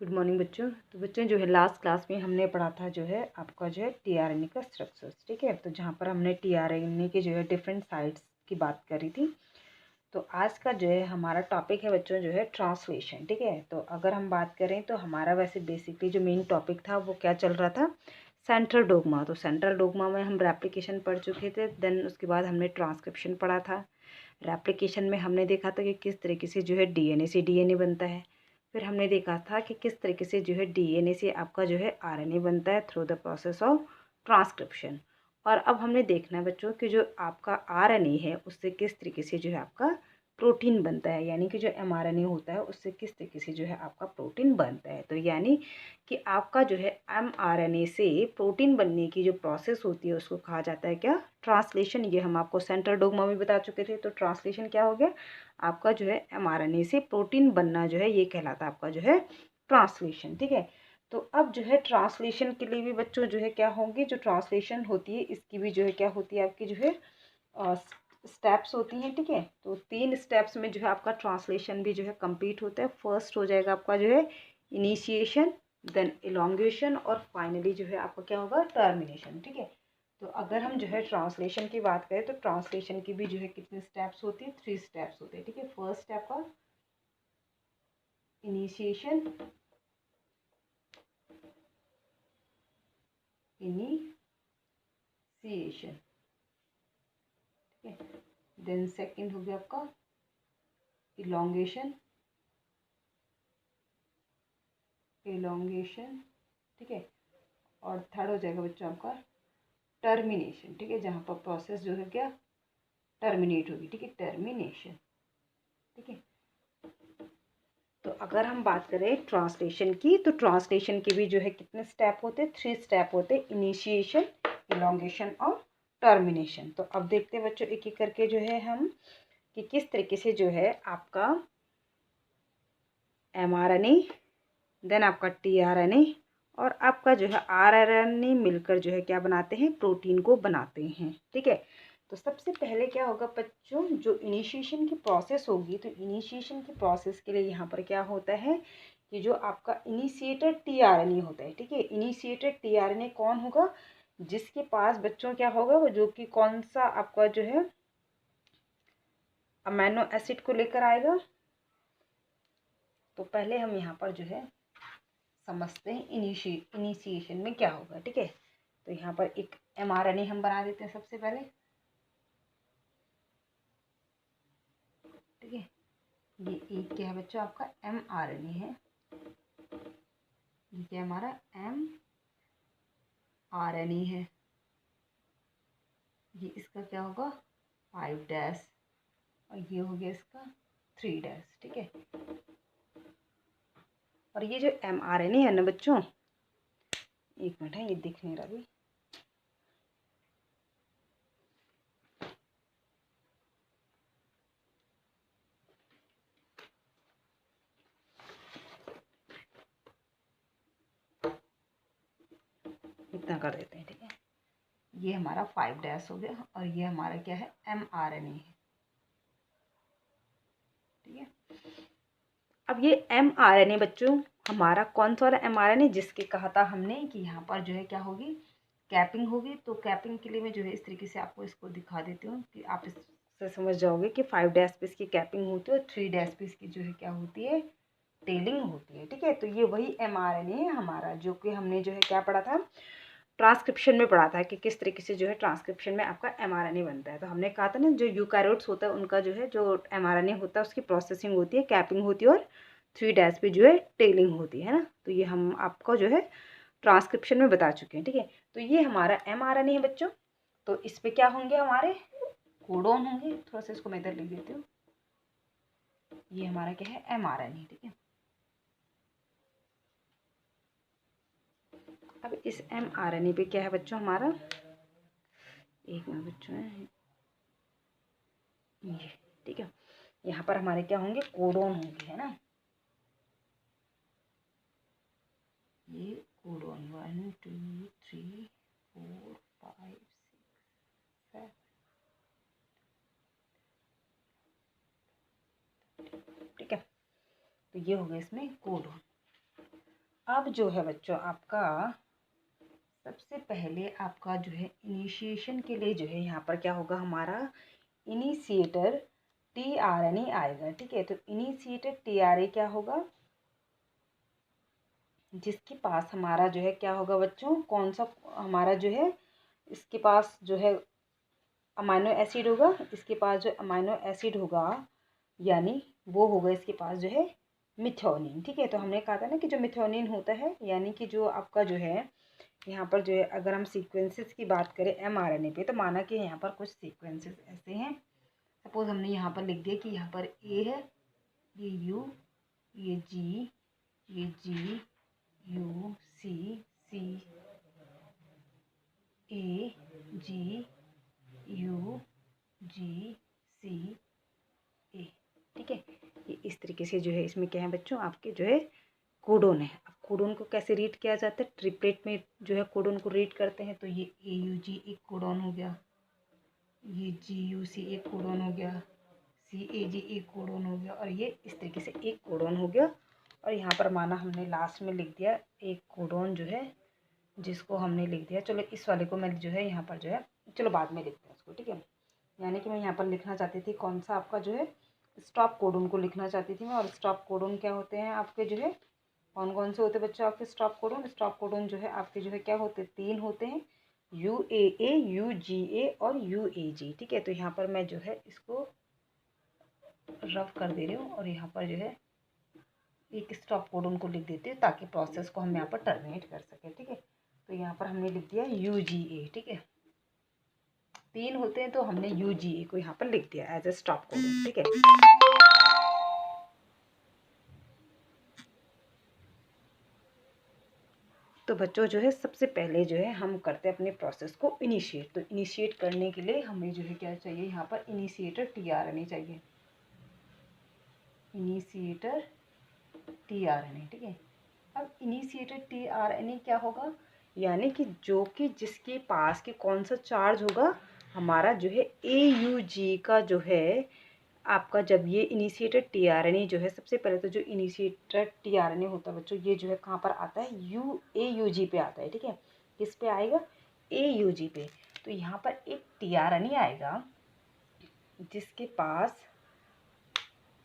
Good morning बच्चों। तो बच्चों जो है लास्ट क्लास में हमने पढ़ा था जो है आपका जो है टीआरएनए का स्ट्रक्चर्स, ठीक है। तो जहाँ पर हमने टीआरएनए के जो है डिफरेंट साइट्स की बात करी थी। तो आज का जो है हमारा टॉपिक है बच्चों जो है ट्रांसलेशन, ठीक है। तो अगर हम बात करें तो हमारा वैसे बेसिकली जो मेन टॉपिक था वो क्या चल रहा था, सेंट्रल डोग्मा। तो सेंट्रल डोग्मा में हम रेप्लिकेशन पढ़ चुके थे, देन उसके बाद हमने ट्रांसक्रिप्शन पढ़ा था। रेप्लिकेशन में हमने देखा था कि किस तरीके से जो है डीएनए से डीएनए बनता है। फिर हमने देखा था कि किस तरीके से जो है डीएनए से आपका जो है आरएनए बनता है through the process of transcription. और अब हमने देखना है बच्चों कि जो आपका आरएनए है उससे किस तरीके से जो है आपका प्रोटीन बनता है, यानी कि जो एमआरएनए होता है उससे किस तरीके से जो है आपका प्रोटीन बनता है। तो यानी कि आपका जो है एमआरएनए से प्रोटीन बनने की जो प्रोसेस होती है उसको कहा जाता है क्या, ट्रांसलेशन। ये हम आपको सेंट्रल डोग्मा में बता चुके थे। तो ट्रांसलेशन क्या हो गया, आपका जो है एमआरएनए से प्रोटीन बनना जो है ये कहलाता है आपका जो है ट्रांसलेशन, ठीक है। तो अब जो है ट्रांसलेशन के लिए भी बच्चों जो है क्या होंगे, जो ट्रांसलेशन होती है इसकी भी जो है क्या होती है आपकी जो है स्टेप्स होती हैं, ठीक है। तो 3 स्टेप्स में जो है आपका ट्रांसलेशन भी जो है कंप्लीट होता है। फर्स्ट हो जाएगा आपका जो है इनिशिएशन, देन इलोंगेशन और फाइनली जो है आपका क्या होगा, टर्मिनेशन, ठीक है। तो अगर हम जो है ट्रांसलेशन की बात करें तो ट्रांसलेशन की भी जो है कितने स्टेप्स होती है, 3 स्टेप्स होते हैं, ठीक है। फर्स्ट स्टेप का इनिशिएशन, इनिशिएशन, ठीक है। देन सेकंड हो गया आपका इलोंगेशन, इलोंगेशन, ठीक है। और थर्ड हो जाएगा बच्चों आपका टर्मिनेशन, ठीक है, जहाँ पर प्रोसेस जो है क्या टर्मिनेट होगी, ठीक है, टर्मिनेशन, ठीक है। तो अगर हम बात करें ट्रांसलेशन की तो ट्रांसलेशन के भी जो है कितने स्टेप होते हैं, 3 स्टेप होते हैं, इनिशिएशन, इलोंगेशन और टर्मिनेशन। तो अब देखते हैं बच्चों एक एक करके जो है हम कि किस तरीके से जो है आपका एमआरएनए, देन आपका टीआरएनए और आपका जो है आरआरएनए मिलकर जो है क्या बनाते हैं, प्रोटीन को बनाते हैं, ठीक है। तो सबसे पहले क्या होगा बच्चों, जो इनिशिएशन की प्रोसेस होगी तो इनिशिएशन की प्रोसेस के लिए यहाँ पर क्या होता है कि जो आपका इनिशिएटर टीआरएनए होता है, ठीक है। इनिशिएटर टीआरएनए कौन होगा, जिसके पास बच्चों क्या होगा, वो जो कि कौन सा आपका जो है अमीनो एसिड को लेकर आएगा। तो पहले हम यहाँ पर जो है समझते हैं इनिशिएशन में क्या होगा, ठीक है। तो यहाँ पर एक एमआरएनए हम बना देते हैं सबसे पहले, ठीक है। ये एक क्या है बच्चों आपका एमआरएनए है, ये क्या हमारा एमआरएनए है। ये इसका क्या होगा 5' और ये हो गया इसका 3', ठीक है। और ये जो एमआरएनए है ना बच्चों, एक मिनट है ये दिख नहीं रहा अभी, इतना कर देते हैं, ठीक है। ये हमारा 5' हो गया और ये हमारा क्या है एमआरएनए है, ठीक है। अब ये एमआरएनए बच्चों हमारा कौन सा वाला एमआरएनए, जिसके कहा था हमने कि यहाँ पर जो है क्या होगी, कैपिंग होगी। तो कैपिंग के लिए मैं जो है इस तरीके से आपको इसको दिखा देती हूँ कि आप इससे समझ जाओगे कि 5' पे इसकी कैपिंग होती है और 3' पे इसकी जो है क्या होती है, टेलिंग होती है, ठीक है। तो ये वही एमआरएनए है हमारा, जो कि हमने जो है क्या पढ़ा था, ट्रांसक्रिप्शन में पढ़ा था कि किस तरीके से जो है ट्रांसक्रिप्शन में आपका एमआरएनए बनता है। तो हमने कहा था ना जो यूकैरियोट्स होता है उनका जो है जो एमआरएनए होता है उसकी प्रोसेसिंग होती है, कैपिंग होती है और 3' पे जो है टेलिंग होती है ना। तो ये हम आपको जो है ट्रांसक्रिप्शन में बता चुके हैं, ठीक है। तो ये हमारा एमआरएनए है बच्चों। तो इस पे क्या होंगे, हमारे कोडोन होंगे। थोड़ा सा इसको मैं इधर लिख देती हूँ। ये हमारा क्या है एमआरएनए, ठीक है। अब इस एमआरएनए पे क्या है बच्चों हमारा, एक मिनट बच्चों है ये, ठीक है। यहाँ पर हमारे क्या होंगे, कोडोन होंगे, है ना। ये कोडोन 1 2 3 4 5 6 7, ठीक है। तो ये हो गया इसमें कोडोन। अब जो है बच्चों आपका सबसे पहले आपका जो है इनिशिएशन के लिए जो है यहाँ पर क्या होगा, हमारा इनिशिएटर tRNA आएगा। ठीक है, तो इनिशिएटर tRNA क्या होगा, जिसके पास हमारा जो है क्या होगा बच्चों, कौन सा हमारा जो है इसके पास जो है अमाइनो एसिड होगा, इसके पास जो अमाइनो एसिड होगा यानी वो होगा इसके पास जो है मिथ्योनिन। ठीक है, तो हमने कहा था ना कि जो मिथ्योनिन होता है यानी कि जो आपका जो है यहाँ पर जो है अगर हम सीक्वेंसेस की बात करें mRNA पे, तो माना कि यहाँ पर कुछ सीक्वेंसेस ऐसे हैं। सपोज हमने यहाँ पर लिख दिया कि यहाँ पर ए है, ये यू, ये जी, ये जी, you see, C A, ji, you, जी, सी, ए। ठीक है, ये इस तरीके से जो है इसमें क्या है बच्चों, आपके जो है कोडोन है। अब कोडोन को कैसे रीड किया जाता है, ट्रिपलेट में जो है कोडोन को रीड करते हैं। तो ये ए यू जी एक कोडोन हो गया, ये जी यू सी एक कोडोन हो गया, सी ए जी एक कोडोन हो गया, और ये इस तरीके से एक कोडोन हो गया। और यहाँ पर माना हमने लास्ट में लिख दिया एक कोडोन जो है जिसको हमने लिख दिया, चलो इस वाले को मैं जो है यहाँ पर जो है चलो बाद में लिखते हैं उसको। ठीक है, यानी कि मैं यहाँ पर लिखना चाहती थी कौन सा आपका जो है स्टॉप कोडोन को लिखना चाहती थी मैं। और स्टॉप कोडोन क्या होते हैं आपके जो है, कौन कौन से होते हैं बच्चों आपके स्टॉप कोडोन। स्टॉप कोडोन जो है आपके जो है क्या होते हैं, 3 होते हैं, UAA, UGA और UAG। ठीक है, तो यहाँ पर मैं जो है इसको रफ कर दे रही हूँ और यहाँ पर जो है एक स्टॉप कोडोन को लिख देते हैं ताकि प्रोसेस को हम यहाँ पर टर्मिनेट कर सकें। ठीक है, तो यहाँ पर हमने लिख दिया UGA। ठीक है, 3 होते हैं तो हमने UGA को यहाँ पर लिख दिया एज ए स्टॉप कोडोन। ठीक है, तो बच्चों जो है सबसे पहले जो है हम करते हैं अपने प्रोसेस को इनिशिएट। तो इनिशिएट करने के लिए हमें जो है क्या चाहिए, यहाँ पर इनिशिएटर tRNA चाहिए, इनिशिएटर tRNA। ठीक है, अब इनिशिएटर tRNA क्या होगा, यानी कि जिसके पास के कौन सा चार्ज होगा, हमारा जो है AUG का जो है आपका, जब ये इनिशिएटर tRNA जो है सबसे पहले तो जो इनिशिएटर tRNA होता है बच्चों, ये जो है कहाँ पर आता है, AUG पे आता है। ठीक है, किस पे आएगा, AUG पे। तो यहाँ पर एक tRNA आएगा जिसके पास,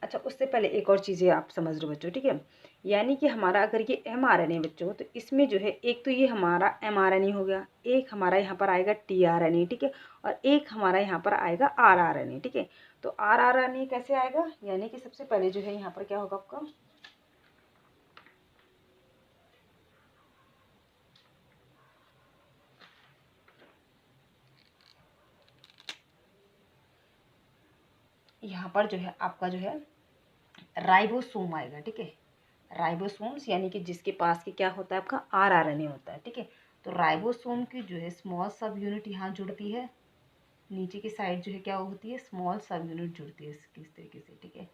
अच्छा उससे पहले एक और चीज़ें आप समझ लो बच्चों। ठीक है, यानी कि हमारा अगर ये mRNA बच्चों, तो इसमें जो है एक तो ये हमारा mRNA हो गया, एक हमारा यहाँ पर आएगा tRNA। ठीक है, और एक हमारा यहाँ पर आएगा rRNA। ठीक है, तो rRNA कैसे आएगा, यानी कि सबसे पहले जो है यहाँ पर क्या होगा आपका, यहाँ पर जो है आपका जो है राइबोसोम आएगा। ठीक है, राइबोसोम्स यानी कि जिसके पास के क्या होता है आपका rRNA होता है। ठीक है, तो राइबोसोम की जो है स्मॉल सब यूनिट यहाँ जुड़ती है, नीचे की साइड जो है क्या होती है, स्मॉल सब यूनिट जुड़ती है इसकी इस तरीके से। ठीक है,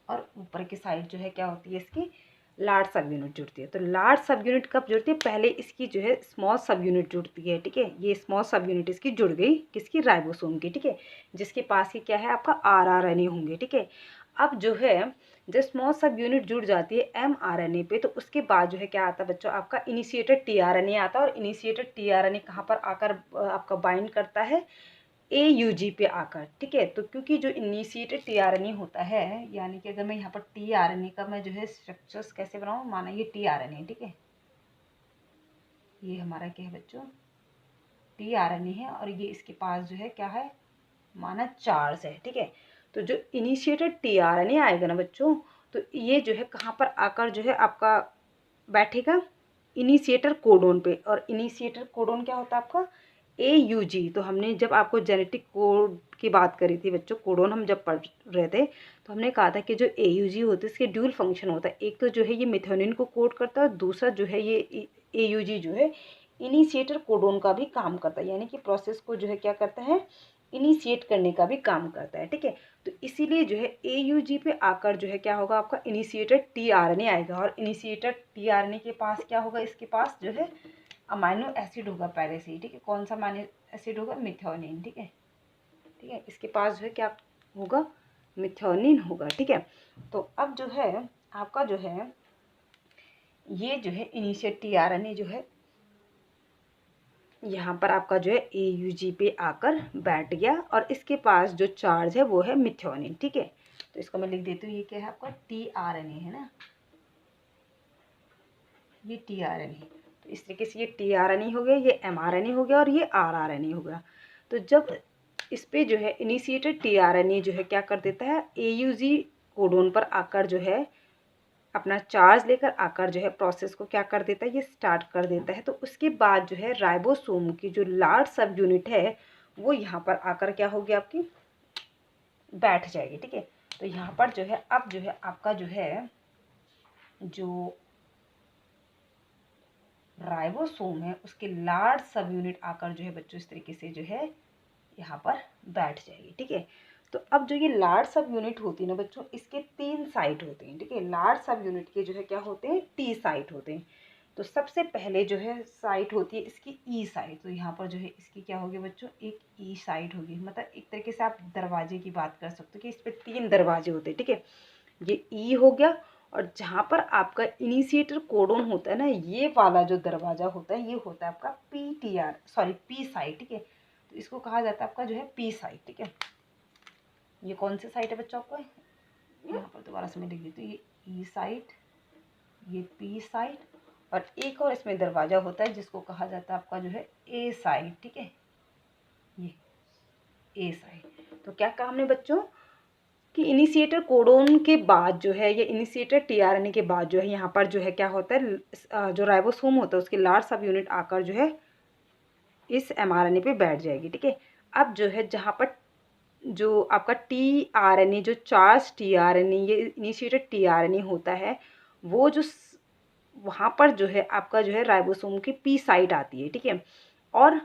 और ऊपर की साइड जो है क्या होती है, इसकी लार्ज सब यूनिट जुड़ती है। तो लार्ज सब यूनिट कब जुड़ती है, पहले इसकी जो है स्मॉल सब यूनिट जुड़ती है। ठीक है, ये स्मॉल सब यूनिट इसकी जुड़ गई किसकी, राइबोसोम की। ठीक है, जिसके पास ही क्या है आपका rRNA होंगे। ठीक है, अब जो है जब स्मॉल सब यूनिट जुड़ जाती है mRNA पे, तो उसके बाद जो है क्या आता है बच्चों, आपका इनिशिएटर tRNA आता है। और इनिशिएटर tRNA कहाँ पर आकर आपका बाइंड करता है, AUG पे आकर। ठीक है, तो क्योंकि जो इनिशिएटेड tRNA होता है, यानी कि अगर मैं यहाँ पर tRNA का मैं जो है स्ट्रक्चर्स कैसे बनाऊँ, माना ये tRNA। ठीक है, ये हमारा क्या है बच्चों, tRNA है, और ये इसके पास जो है क्या है, माना चार्ज है। ठीक है, तो जो इनिशिएटेड tRNA आएगा ना बच्चों, तो ये जो है कहाँ पर आकर जो है आपका बैठेगा, इनिशिएटर कोडोन पे। और इनिशिएटर कोडोन क्या होता है आपका, AUG। तो हमने जब आपको जेनेटिक कोड की बात करी थी बच्चों, कोडोन हम जब पढ़ रहे थे, तो हमने कहा था कि जो AUG होता है इसके ड्यूल फंक्शन होता है, एक तो जो है ये मिथ्योनिन को कोड करता है, और दूसरा जो है ये AUG जो है इनिशिएटर कोडोन का भी काम करता है, यानी कि प्रोसेस को जो है क्या करता है, इनिशिएट करने का भी काम करता है। ठीक है, तो इसीलिए जो है AUG पे आकर जो है क्या होगा, आपका इनिशिएटेड tRNA आएगा। और इनिशिएटेड tRNA के पास क्या होगा, इसके पास जो है अमाइनो एसिड होगा पहले से ही। ठीक है, कौन सा अमाइनो एसिड होगा, मिथ्योनिन। ठीक है, ठीक है, इसके पास जो है क्या होगा, मिथ्योनिन होगा। ठीक है, तो अब जो है आपका जो है ये जो है इनिशियल टीआरएनए जो है यहाँ पर आपका जो है AUG पे आकर बैठ गया और इसके पास जो चार्ज है वो है मिथ्योनिन। ठीक है, तो इसको मैं लिख देती हूँ, ये क्या है आपका टीआरएनए है ना, ये टीआरएनए। तो इस तरीके से ये टीआरएनए हो गया, ये mRNA हो गया और ये rRNA हो गया। तो जब इस पे जो है इनिशिएटेड टीआरएनए जो है क्या कर देता है, AUG कोडोन पर आकर जो है अपना चार्ज लेकर आकर जो है प्रोसेस को क्या कर देता है, ये स्टार्ट कर देता है। तो उसके बाद जो है राइबोसोम की जो लार्ज सब यूनिट है वो यहाँ पर आकर क्या होगी, आपकी बैठ जाएगी। ठीक है, तो यहाँ पर जो है अब जो है आपका जो है जो राइबोसोम है उसके लार्ज सब यूनिट आकर जो है बच्चों इस तरीके से जो है यहाँ पर बैठ जाएगी। ठीक है, तो अब जो ये लार्ज सब यूनिट होती है ना बच्चों, इसके 3 साइट होते हैं। ठीक है, लार्ज सब यूनिट के जो है क्या होते हैं, T साइट होते हैं। तो सबसे पहले जो है साइट होती है इसकी E साइट। तो यहाँ पर जो है इसकी क्या होगी बच्चों, एक E साइट होगी। मतलब एक तरीके से आप दरवाजे की बात कर सकते हो कि इस पर 3 दरवाजे होते हैं। ठीक है, ये E हो गया, और जहाँ पर आपका इनिशिएटर कोडोन होता है ना, ये वाला जो दरवाजा होता है ये होता है आपका P साइट। ठीक है, तो इसको कहा जाता है आपका जो है P साइट। ठीक है, ये कौन सी साइट है बच्चों, आपको यहाँ पर दोबारा से मैं लिख देती हूँ, ये E साइट, ये P साइट, और एक और इसमें दरवाजा होता है जिसको कहा जाता है आपका जो है A साइट। ठीक है, ये A साइट। तो क्या कहा हमने बच्चों कि इनिशिएटर कोडोन के बाद जो है, ये इनिशिएटर टीआरएनए के बाद जो है यहाँ पर जो है क्या होता है, जो राइबोसोम होता है उसकी लार्ज सब यूनिट आकर जो है इस mRNA पे बैठ जाएगी। ठीक है, अब जो है जहाँ पर जो आपका टीआरएनए, जो चार्ज टीआरएनए, ये इनिशिएटेड टीआरएनए होता है, वो जो वहाँ पर जो है आपका जो है राइबोसोम की P साइट आती है। ठीक है, और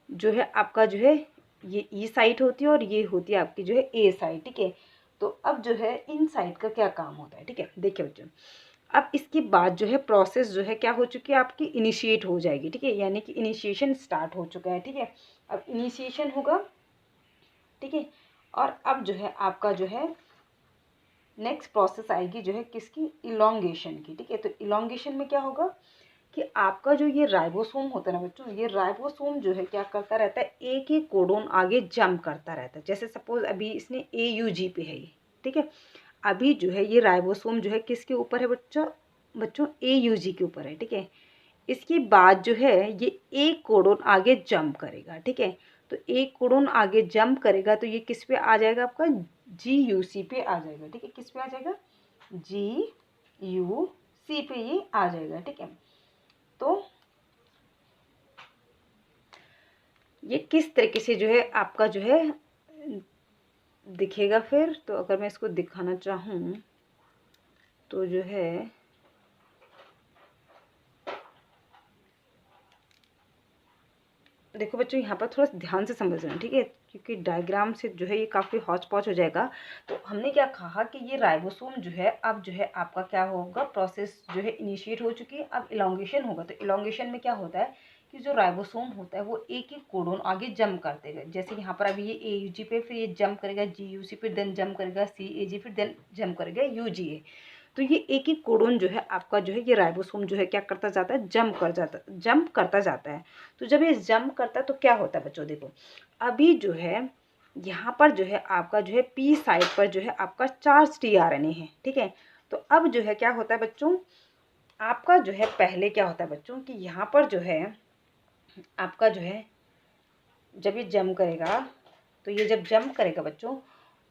जो है आपका जो है ये E साइट होती है और ये होती है आपकी जो है A साइट। ठीक है, तो अब जो है इन साइट का क्या काम होता है। ठीक है, देखिए बच्चों, अब इसके बाद जो है प्रोसेस जो है क्या हो चुकी है, आपकी इनिशिएट हो जाएगी। ठीक है, यानी कि इनिशिएशन स्टार्ट हो चुका है। ठीक है, अब इनिशिएशन होगा। ठीक है, और अब जो है आपका जो है नेक्स्ट प्रोसेस आएगी जो है किसकी, इलोंगेशन की। ठीक है, तो इलोंगेशन में क्या होगा कि आपका जो ये राइबोसोम होता है ना बच्चों, ये राइबोसोम जो है क्या करता रहता है, एक एक कोडोन आगे जंप करता रहता है। जैसे सपोज अभी इसने AUG पे है ये। ठीक है, अभी जो है ये राइबोसोम जो है किसके ऊपर है बच्चों, AUG के ऊपर है। ठीक है, इसके बाद जो है ये एक कोडोन आगे जंप करेगा। ठीक है, तो एक कोडोन आगे जंप करेगा तो ये किस पे आ जाएगा, आपका GUC पे आ जाएगा। ठीक है, किस पे आ जाएगा, GUC पे ये आ जाएगा। ठीक है, तो ये किस तरीके से जो है आपका जो है दिखेगा फिर। तो अगर मैं इसको दिखाना चाहूँ तो जो है देखो बच्चों, यहाँ पर थोड़ा ध्यान से समझना, ठीक है, क्योंकि डायग्राम से जो है ये काफ़ी हौच पौच हो जाएगा। तो हमने क्या कहा कि ये राइबोसोम जो है अब जो है आपका क्या होगा, प्रोसेस जो है इनिशिएट हो चुकी है, अब इलोंगेशन होगा। तो इलोंगेशन में क्या होता है कि जो राइबोसोम होता है वो एक एक कोडोन आगे जंप करते गए। जैसे यहाँ पर अभी ये AUG पे, फिर ये जंप करेगा GUC, फिर देन जंप करेगा CAG, फिर देन जंप करेगा UGA। तो ये एक एक कोडोन जो है आपका जो है ये राइबोसोम जो है क्या करता जाता है, जंप करता जाता है। तो जब ये जंप करता है तो क्या होता है बच्चों, देखो अभी जो है यहाँ पर जो है आपका जो है P साइड पर जो है आपका चार्ज टीआरएनए है। ठीक है, तो अब जो है क्या होता है बच्चों, आपका जो है पहले क्या होता है बच्चों कि यहाँ पर जो है आपका जो है जब ये जंप करेगा, तो ये जब जंप करेगा बच्चों,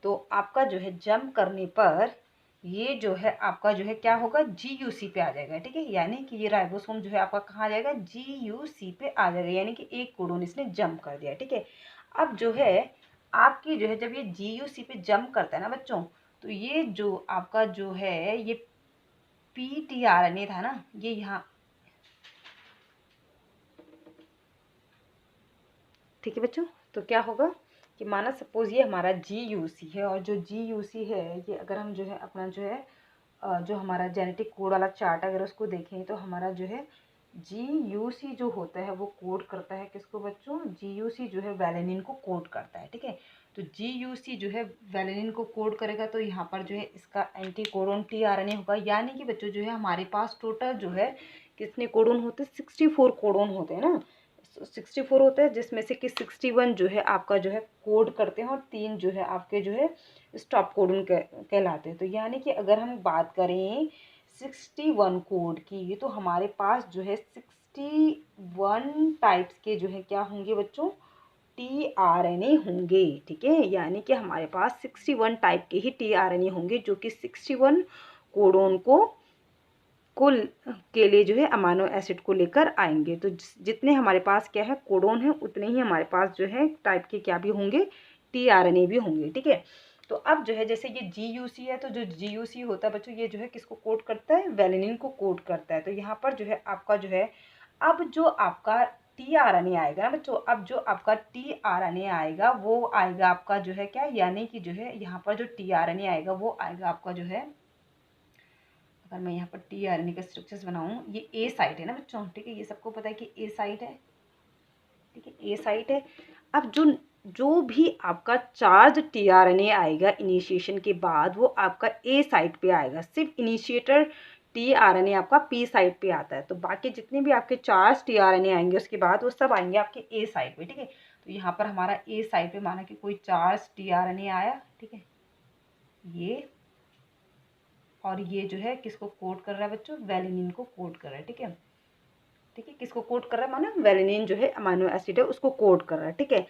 तो आपका जो है जंप करने पर ये जो है आपका जो है क्या होगा, GUC पे आ जाएगा। ठीक है, यानी कि ये राइबोसोम जो है आपका कहाँ आ जाएगा, GUC पे आ जाएगा, यानी कि एक कोडोन इसने जंप कर दिया। ठीक है, अब जो है आपकी जो है जब ये GUC पे जंप करता है ना बच्चों, तो ये जो आपका जो है ये ptRNA था ना, ये यहाँ, ठीक है बच्चों, तो क्या होगा कि माना सपोज ये हमारा GUC है, और जो GUC है ये अगर हम जो है अपना जो है जो हमारा जेनेटिक कोड वाला चार्ट अगर उसको देखें तो हमारा जो है GUC जो होता है वो कोड करता है किसको बच्चों, GUC जो है वैलेनिन को कोड करता है। ठीक है, तो GUC जो है वैलिनिन को कोड करेगा, तो यहाँ पर जो है इसका एंटी कोडोन tRNA होगा। यानी कि बच्चों जो है हमारे पास टोटल जो है कितने कोडोन होते हैं, 64 कोडोन होते हैं ना, 64 होते हैं, जिसमें से कि 61 जो है आपका जो है कोड करते हैं और 3 जो है आपके जो है स्टॉप कोडोन कहलाते हैं। तो यानी कि अगर हम बात करें 61 कोड की, तो हमारे पास जो है 61 टाइप्स के जो है क्या होंगे बच्चों, tRNA होंगे। ठीक है, यानी कि हमारे पास 61 टाइप के ही tRNA होंगे जो कि 61 कोडोन के लिए जो है अमाइनो एसिड को लेकर आएंगे। तो जितने हमारे पास क्या है कोडोन है, उतने ही हमारे पास जो है टाइप के क्या भी होंगे, tRNA भी होंगे। ठीक है, तो अब जो है जैसे ये GUC है, तो जो GUC होता है बच्चों, ये जो है किसको कोड करता है, वैलिनिन को कोड करता है। तो यहाँ पर जो है आपका जो है अब जो आपका tRNA आएगा ना बच्चों, अब जो आपका tRNA आएगा वो आएगा आपका जो है क्या, यानी कि जो है यहाँ पर जो tRNA आएगा वो आएगा आपका जो है, अगर मैं यहाँ पर tRNA का स्ट्रक्चर्स बनाऊँ, ये A साइट है ना बच्चों। ठीक है, ये सबको पता है कि A साइट है। ठीक है, A साइट है। अब जो भी आपका चार्ज tRNA आएगा इनिशिएशन के बाद, वो आपका A साइट पे आएगा। सिर्फ इनिशिएटर tRNA आपका P साइट पे आता है। तो बाकी जितने भी आपके चार्ज tRNA आएंगे उसके बाद, वो सब आएंगे आपके A साइट पे। ठीक है, तो यहाँ पर हमारा A साइट पे माना कि कोई चार्ज tRNA आया। ठीक है, ये और ये जो है किसको कोड कर रहा है बच्चों, वैलिनिन को कोड कर रहा है। ठीक है, ठीक है, किसको कोड कर रहा है, माना वैलिनिन जो है अमाइनो एसिड है उसको कोड कर रहा है। ठीक है,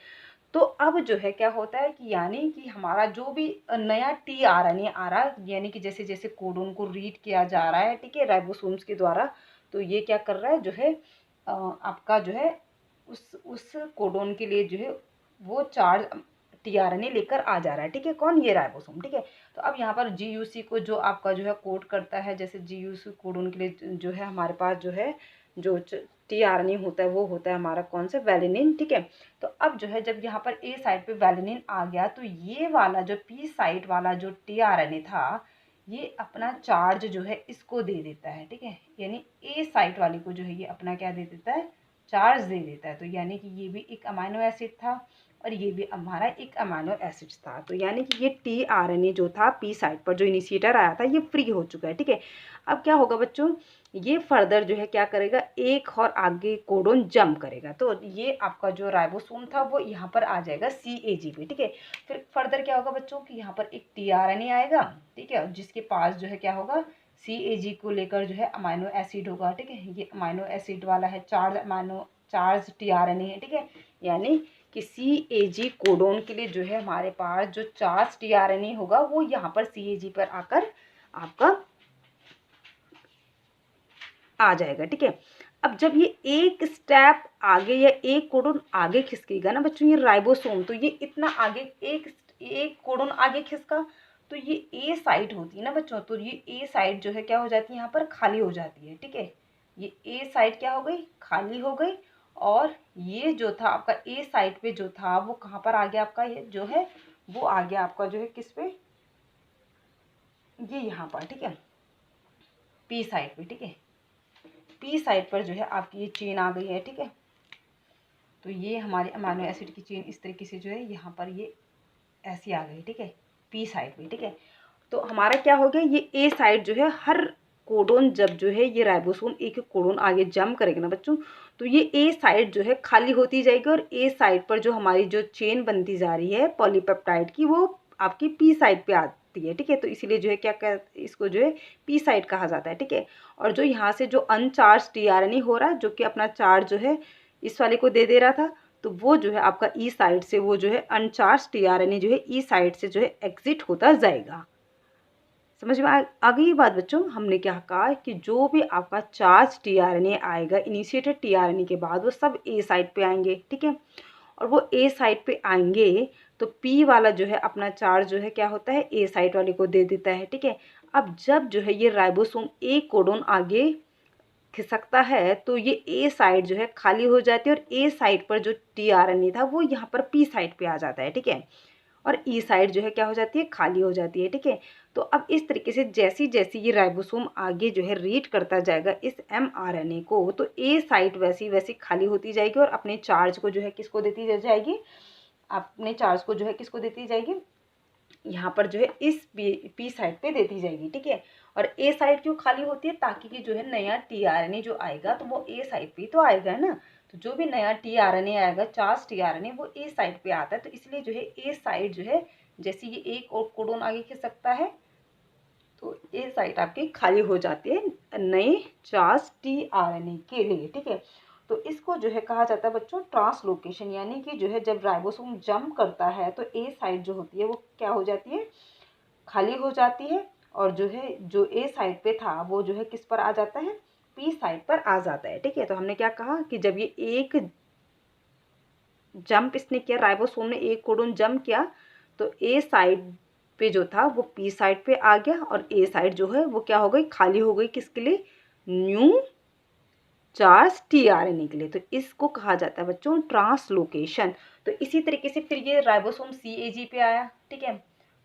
तो अब जो है क्या होता है कि यानी कि हमारा जो भी नया tRNA आ रहा है, यानी कि जैसे जैसे कोडोन को रीड किया जा रहा है, ठीक है, राइबोसोम्स के द्वारा, तो ये क्या कर रहा है जो है आपका जो है उस कोडोन के लिए जो है वो चार्ज tRNA लेकर आ जा रहा है। ठीक है, कौन, ये राइबोसोम। ठीक है, तो अब यहाँ पर GUC को जो आपका जो है कोड करता है, जैसे GUC कोडोन के लिए जो है हमारे पास जो है जो tRNA होता है वो होता है हमारा कौन सा, वैलिनिन। ठीक है, तो अब जो है जब यहाँ पर A साइड पे वैलिनिन आ गया, तो ये वाला जो P साइड वाला जो tRNA था, ये अपना चार्ज जो है इसको दे देता है। ठीक है, यानी A साइड वाले को जो है ये अपना क्या दे देता है, चार्ज दे देता है। तो यानी कि ये भी एक अमाइनो एसिड था और ये भी हमारा एक अमाइनो एसिड था। तो यानी कि ये tRNA जो था P साइड पर जो इनिशिएटर आया था, ये फ्री हो चुका है। ठीक है, अब क्या होगा बच्चों, ये फर्दर जो है क्या करेगा, एक और आगे कोडोन जंप करेगा। तो ये आपका जो राइबोसोम था वो यहाँ पर आ जाएगा CAG पे। ठीक है, फिर फर्दर क्या होगा बच्चों कि यहाँ पर एक tRNA आएगा। ठीक है, जिसके पास जो है क्या होगा, CAG को लेकर जो है अमाइनो एसिड होगा। ठीक है, ये अमाइनो एसिड वाला है, चार्ज tRNA है। ठीक है, यानी कि CAG कोडोन के लिए जो है हमारे पास जो चार्ज tRNA होगा वो यहाँ पर CAG पर आकर आपका आ जाएगा। ठीक है, अब जब ये एक स्टेप आगे या एक कोडोन आगे खिसकेगा ना बच्चों, ये राइबोसोम, तो ये इतना आगे एक कोडोन आगे खिसका, तो ये ए साइट होती है ना बच्चों, तो ये ए साइट जो है क्या हो जाती है, यहाँ पर खाली हो जाती है। ठीक है, ये ए साइट क्या हो गई, खाली हो गई। और ये जो था आपका ए साइट पे जो था वो कहाँ पर आ गया आपका, ये जो है वो आ गया आपका जो है किस पे, ये यहाँ पर। ठीक है, पी साइट पे। ठीक है, पी साइड पर जो है आपकी ये चेन आ गई है। ठीक है, तो ये हमारे अमाइनो एसिड की चेन इस तरीके से जो है यहाँ पर ये ऐसी आ गई। ठीक है, पी साइड पे। ठीक है, तो हमारा क्या हो गया, ये ए साइड जो है हर कोडोन जब जो है ये राइबोसोम एक कोडोन आगे जंप करेगा ना बच्चों, तो ये ए साइड जो है खाली होती जाएगी और ए साइड पर जो हमारी जो चेन बनती जा रही है पॉलीपेप्टाइड की, वो आपकी पी साइड पे आती है। ठीक है, तो इसीलिए जो है क्या इसको जो है पी साइड कहा जाता है। ठीक है, और जो यहाँ से जो अनचार्ज tRNA हो रहा है, जो कि अपना चार्ज जो है इस वाले को दे रहा था, तो वो जो है आपका ई साइड से वो जो है अनचार्ज tRNA जो है ई साइड से जो है एग्जिट होता जाएगा। समझ में आ गई बात बच्चों। हमने क्या कहा कि जो भी आपका चार्ज tRNA आएगा इनिशिएटेड tRNA के बाद, वो सब ए साइड पे आएंगे। ठीक है, और वो ए साइड पे आएंगे तो पी वाला जो है अपना चार्ज जो है क्या होता है, ए साइड वाले को दे देता है। ठीक है, अब जब जो है ये राइबोसोम ए कोडोन आगे खिसकता है, तो ये ए साइड जो है खाली हो जाती है और ए साइड पर जो tRNA था वो यहाँ पर पी साइड पे आ जाता है। ठीक है, और ई साइड जो है क्या हो जाती है, खाली हो जाती है। ठीक है, तो अब इस तरीके से जैसी जैसी ये राइबोसोम आगे जो है रीड करता जाएगा इस mRNA को, तो ए साइड वैसी वैसी खाली होती जाएगी और अपने चार्ज को जो है किसको देती जाएगी, अपने चार्ज को जो है किसको देती जाएगी, यहाँ पर जो है इस पी साइड पे देती जाएगी, ठीक है। और ए साइड क्यों खाली होती है, ताकि कि जो है नया टीआरएनए जो आएगा तो वो ए साइड पे तो आएगा ना। तो जो भी नया टीआरएनए आएगा, चार्ज टीआरएनए, वो ए साइड पे आता है। तो इसलिए जो है ए साइड जो है, जैसे ये एक और कोडोन आगे खिसकता है तो ए साइड आपकी खाली हो जाती है नए चार्ज टीआरएनए के लिए, ठीक है। तो इसको जो है कहा जाता है बच्चों ट्रांसलोकेशन, यानी कि जो है जब राइबोसोम जंप करता है तो ए साइड जो होती है वो क्या हो जाती है, खाली हो जाती है। और जो है जो ए साइड पे था वो जो है किस पर आ जाता है, पी साइड पर आ जाता है, ठीक है। तो हमने क्या कहा कि जब ये एक जंप इसने किया, राइबोसोम ने एक कोडोन जंप किया, तो ए साइड पे जो था वो पी साइड पे आ गया और ए साइड जो है वो क्या हो गई, खाली हो गई, किसके लिए, न्यू चार्ज टीआरएनए के लिए। तो इसको कहा जाता है बच्चों ट्रांसलोकेशन। तो इसी तरीके से फिर ये राइबोसोम सीएजी पे आया, ठीक है।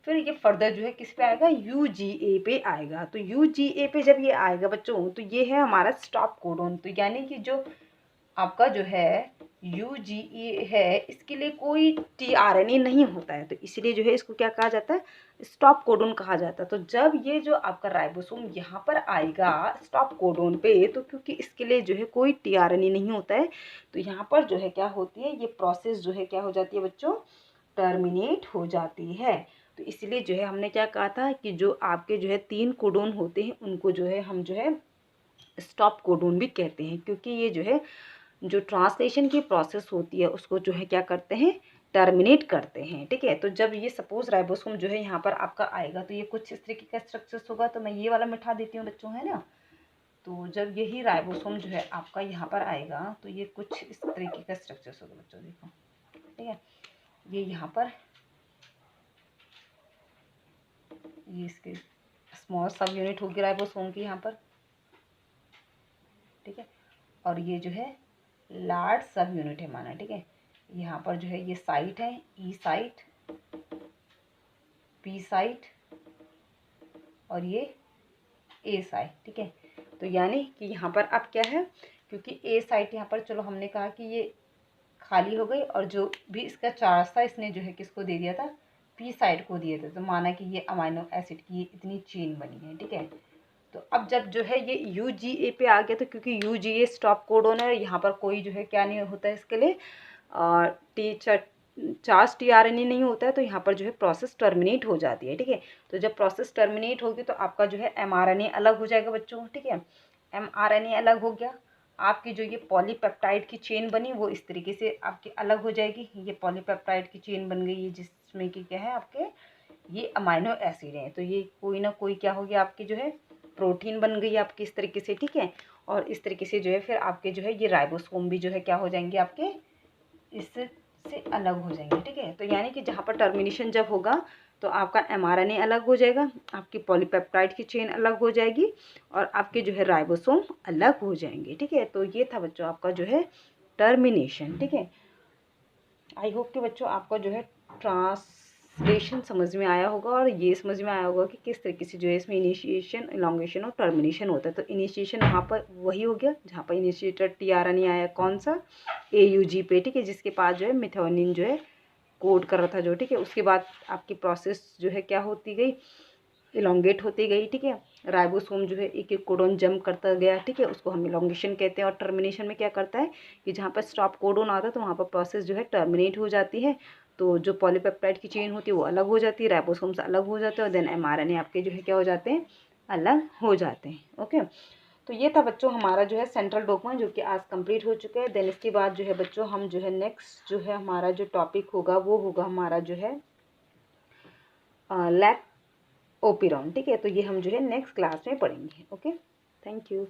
फिर ये फर्दर जो है किस पे आएगा, यूजीए पे आएगा। तो यूजीए पे जब ये आएगा बच्चों, तो ये है हमारा स्टॉप कोडोन। तो यानी कि जो आपका जो है यूजीए है, इसके लिए कोई टीआरएनए नहीं होता है, तो इसलिए जो है इसको क्या कहा जाता है, स्टॉप कोडोन कहा जाता है। तो जब ये जो आपका राइबोसोम यहाँ पर आएगा स्टॉप कोडोन पे, तो क्योंकि इसके लिए जो है कोई टीआरएनए नहीं होता है, तो यहाँ पर जो है क्या होती है, ये प्रोसेस जो है क्या हो जाती है बच्चों, टर्मिनेट हो जाती है। तो इसलिए जो है हमने क्या कहा था कि जो आपके जो है 3 कोडोन होते हैं उनको जो है हम जो है स्टॉप कोडोन भी कहते हैं, क्योंकि ये जो है जो ट्रांसलेशन की प्रोसेस होती है उसको जो है क्या करते हैं, टर्मिनेट करते हैं, ठीक है। तो जब ये सपोज राइबोसोम जो है यहाँ पर आपका आएगा तो ये कुछ इस तरीके का स्ट्रक्चर्स होगा। तो मैं ये वाला मिटा देती हूँ बच्चों, है ना। तो जब यही राइबोसोम जो है आपका यहाँ पर आएगा तो ये कुछ इस तरीके का स्ट्रक्चर्स होगा बच्चों, देखो, ठीक है। ये यहाँ पर ये इसके स्मॉल सब यूनिट होगी राइबोसोम की यहाँ पर, ठीक है। और ये जो है लार्ज सब यूनिट है माना, ठीक है। यहाँ पर जो है ये साइट है, ई साइट, पी साइट और ये ए साइट, ठीक है। तो यानी कि यहाँ पर अब क्या है, क्योंकि ए साइट यहाँ पर चलो हमने कहा कि ये खाली हो गई, और जो भी इसका चार्ज था इसने जो है किसको दे दिया था, पी साइड को दिया था। तो माना कि ये अमाइनो एसिड की इतनी चेन बनी है, ठीक है। तो अब जब जो है ये यूजीए पे आ गया, तो क्योंकि यूजीए स्टॉप कोडोन है, यहाँ पर कोई जो है क्या नहीं होता है इसके लिए चार्ज टीआरएनए नहीं होता है, तो यहाँ पर जो है प्रोसेस टर्मिनेट हो जाती है, ठीक है। तो जब प्रोसेस टर्मिनेट होगी तो आपका जो है एमआरएनए अलग हो जाएगा बच्चों, ठीक है। एमआरएनए अलग हो गया, आपकी जो ये पॉलीपेप्टाइड की चेन बनी वो इस तरीके से आपकी अलग हो जाएगी। ये पॉलीपेप्टाइड की चेन बन गई है जिसमें कि क्या है आपके ये अमाइनो एसिड हैं। तो ये कोई ना कोई क्या हो गया आपकी जो है प्रोटीन बन गई आपकी इस तरीके से, ठीक है। और इस तरीके से जो है फिर आपके जो है ये राइबोसोम भी जो है क्या हो जाएंगे आपके इससे अलग हो जाएंगे, ठीक है। तो यानी कि जहाँ पर टर्मिनेशन जब होगा तो आपका एमआरएनए अलग हो जाएगा, आपकी पॉलीपेप्टाइड की चेन अलग हो जाएगी और आपके जो है राइबोसोम अलग हो जाएंगे, ठीक है। तो ये था बच्चों आपका जो है टर्मिनेशन, ठीक है। आई होप कि बच्चों आपका जो है ट्रांसलेशन समझ में आया होगा और ये समझ में आया होगा कि किस तरीके से जो है इसमें इनिशिएशन, इलॉन्गेशन और टर्मिनेशन होता है। तो इनिशिएशन वहाँ पर वही हो गया जहाँ पर इनिशिएटर टीआरएनए आया, कौन सा, एयूजी पे, ठीक है, जिसके पास जो है मेथियोनिन जो है कोड कर रहा था जो, ठीक है। उसके बाद आपकी प्रोसेस जो है क्या होती गई, इलोंगेट होती गई, ठीक है। राइबोसोम जो है एक एक कोडोन जंप करता गया, ठीक है, उसको हम इलोंगेशन कहते हैं। और टर्मिनेशन में क्या करता है कि जहाँ पर स्टॉप कोडोन आता है तो वहाँ पर प्रोसेस जो है टर्मिनेट हो जाती है। तो जो पॉलीपेप्टाइड की चेन होती है वो अलग हो जाती है, राइबोसोम से अलग हो जाते हैं और देन एमआरएनए आपके जो है क्या हो जाते हैं, अलग हो जाते हैं, ओके। तो ये था बच्चों हमारा जो है सेंट्रल डॉगमा जो कि आज कंप्लीट हो चुका है। देन इसके बाद जो है बच्चों हम जो है नेक्स्ट जो है हमारा जो टॉपिक होगा वो होगा हमारा जो है लैक ओपिरॉन, ठीक है। तो ये हम जो है नेक्स्ट क्लास में पढ़ेंगे, ओके। Thank you.